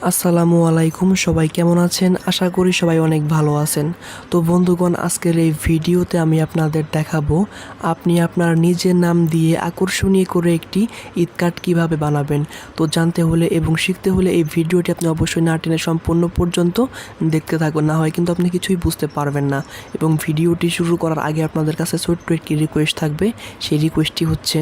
আসসালামু আলাইকুম, সবাই কেমন আছেন? আশা করি সবাই অনেক ভালো আছেন। তো বন্ধুগণ, আজকের এই ভিডিওতে আমি আপনাদের দেখাবো আপনি আপনার নিজের নাম দিয়ে আকর্ষণীয় করে একটি ঈদ কার্ড কীভাবে বানাবেন। তো জানতে হলে এবং শিখতে হলে এই ভিডিওটি আপনি অবশ্যই না টেনে সম্পূর্ণ পর্যন্ত দেখতে থাকুন, না হয় কিন্তু আপনি কিছুই বুঝতে পারবেন না। এবং ভিডিওটি শুরু করার আগে আপনাদের কাছে ছোট্ট একটি রিকোয়েস্ট থাকবে। সেই রিকোয়েস্টটি হচ্ছে,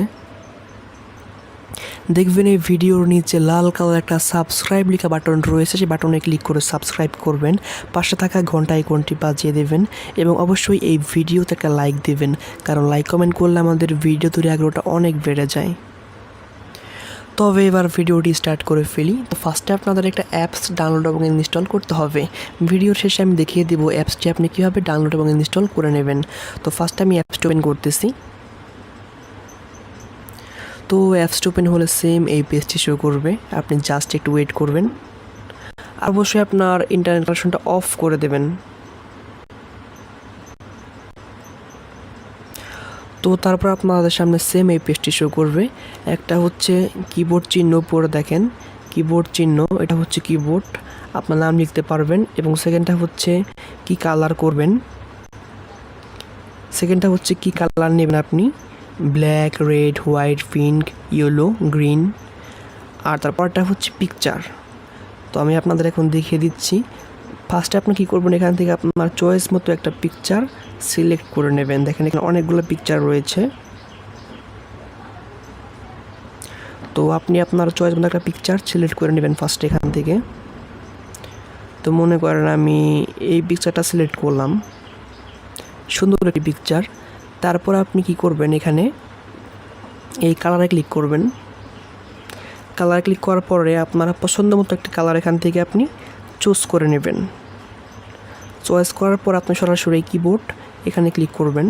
দেখবেন এই ভিডিওর নিচে লাল কালার একটা সাবস্ক্রাইব লেখা বাটন রয়েছে, সেই বাটনে ক্লিক করে সাবস্ক্রাইব করবেন। পাশে থাকা ঘন্টা আইকনটি বাজিয়ে দেবেন এবং অবশ্যই এই ভিডিওতে একটা লাইক দেবেন, কারণ লাইক কমেন্ট করলে আমাদের ভিডিও তৈরি আগ্রহটা অনেক বেড়ে যায়। তবে এবার ভিডিওটি স্টার্ট করে ফেলি। তো ফার্স্টে আপনাদের একটা অ্যাপস ডাউনলোড এবং ইনস্টল করতে হবে। ভিডিওর শেষে আমি দেখিয়ে দেবো অ্যাপসটি আপনি কীভাবে ডাউনলোড এবং ইনস্টল করে নেবেন। তো ফার্স্টে আমি অ্যাপসটি ওপেন করতেছি। তো অ্যাপসটি ওপেন হলে সেম এই পেজটি শো করবে। আপনি জাস্ট একটু ওয়েট করবেন, আর অবশ্যই আপনার ইন্টারনেট কানেকশনটা অফ করে দেবেন। তো তারপর আপনাদের সামনে সেম এই পেজটি শো করবে। একটা হচ্ছে কিবোর্ড চিহ্ন, পরে দেখেন কিবোর্ড চিহ্ন, এটা হচ্ছে কিবোর্ড, আপনার নাম লিখতে পারবেন। এবং সেকেন্ডটা হচ্ছে কি কালার করবেন, সেকেন্ডটা হচ্ছে কি কালার নেবেন আপনি, black, red, white, pink, yellow, green. আর তারপরটা হচ্ছে পিকচার। তো আমি আপনাদের এখন দেখিয়ে দিচ্ছি। ফার্স্টে আপনি কী করবেন, এখান থেকে আপনার চয়েস মতো একটা পিকচার সিলেক্ট করে নেবেন। দেখেন এখানে অনেকগুলো পিকচার রয়েছে। তো আপনি আপনার চয়েস মতো একটা পিকচার সিলেক্ট করে নেবেন ফার্স্টে এখান থেকে। তো মনে করেন আমি এই পিকচারটা সিলেক্ট করলাম, সুন্দর একটি পিকচার। তারপর আপনি কি করবেন, এখানে এই কালারে ক্লিক করবেন। কালার ক্লিক করার পরে আপনারা পছন্দ মতো একটি কালার এখান থেকে আপনি চুজ করে নেবেন। চয়েস করার পর আপনি সরাসরি কিবোর্ড এখানে ক্লিক করবেন।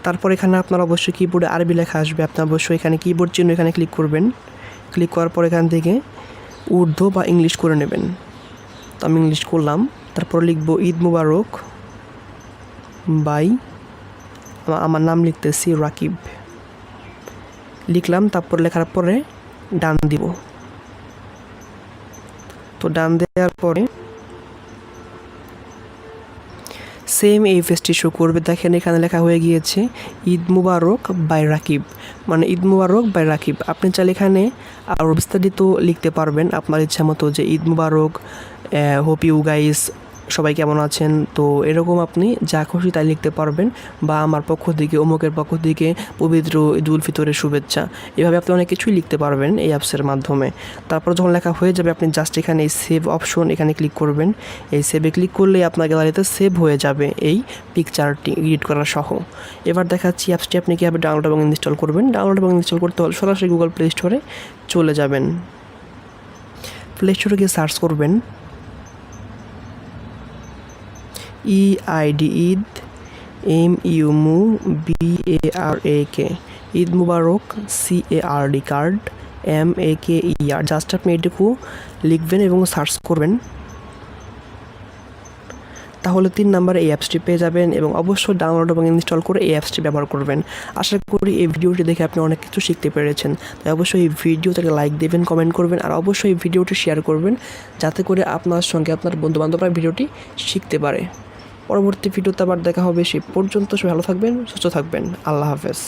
তারপর এখানে আপনার অবশ্যই কিবোর্ডে আরবি লেখা আসবে, আপনি অবশ্যই এখানে কিবোর্ড চিহ্ন এখানে ক্লিক করবেন। ক্লিক করার পর এখান থেকে উর্দু বা ইংলিশ করে নেবেন। তো আমি ইংলিশ করলাম। তারপর লিখব ঈদ মুবারক বাই, আমার নাম লিখতেছি রাকিব, লিখলাম। তারপর লেখার পরে ডান দিব। তো ডান দেওয়ার পরে সেম এই পেজটি শো করবে। দেখেন এখানে লেখা হয়ে গিয়েছে ঈদ মুবারক বাই রাকিব, মানে ঈদ মুবারক বাই রাকিব। আপনি চাইলে এখানে আরও বিস্তারিত লিখতে পারবেন আপনার ইচ্ছা মতো, যে ঈদ মুবারক, হোপ ইউ গাইস, সবাই কেমন আছেন। তো এরকম আপনি যা খুশি তাই লিখতে পারবেন, বা আমার পক্ষ থেকে, অমুকের পক্ষ থেকে পবিত্র ঈদ উল ফিতরের শুভেচ্ছা। এভাবে আপনি অনেক কিছুই লিখতে পারবেন এই অ্যাপসের মাধ্যমে। তারপর যখন লেখা হয়ে যাবে আপনি জাস্ট এখানে এই সেভ অপশন এখানে ক্লিক করবেন। এই সেভে ক্লিক করলেই আপনার গ্যালারিতে সেভ হয়ে যাবে এই পিকচারটি এডিট করা সহ। এবার দেখাচ্ছি অ্যাপসটি আপনি কীভাবে ডাউনলোড এবং ইনস্টল করবেন। ডাউনলোড এবং ইনস্টল করতে হলে সরাসরি গুগল প্লে স্টোরে চলে যাবেন। প্লে স্টোরে গিয়ে সার্চ করবেন EID, ঈদ, MUBARAK, ঈদ মুবারক, CARD, কার্ড, MAKER। জাস্ট আপনি এটুকু লিখবেন এবং সার্চ করবেন, তাহলে 3 নম্বরে এই অ্যাপসটি পেয়ে যাবেন। এবং অবশ্যই ডাউনলোড এবং ইনস্টল করে এই অ্যাপসটি ব্যবহার করবেন। আশা করি এই ভিডিওটি দেখে আপনি অনেক কিছু শিখতে পেরেছেন। তাই অবশ্যই এই ভিডিওটাকে লাইক দেবেন, কমেন্ট করবেন, আর অবশ্যই এই ভিডিওটি শেয়ার করবেন, যাতে করে আপনার সঙ্গে আপনার বন্ধুবান্ধবরা ভিডিওটি শিখতে পারে। পরবর্তী ভিডিওতে আবার দেখা হবে। সেই পর্যন্ত সবাই ভালো থাকবেন, সুস্থ থাকবেন। আল্লাহ হাফেজ।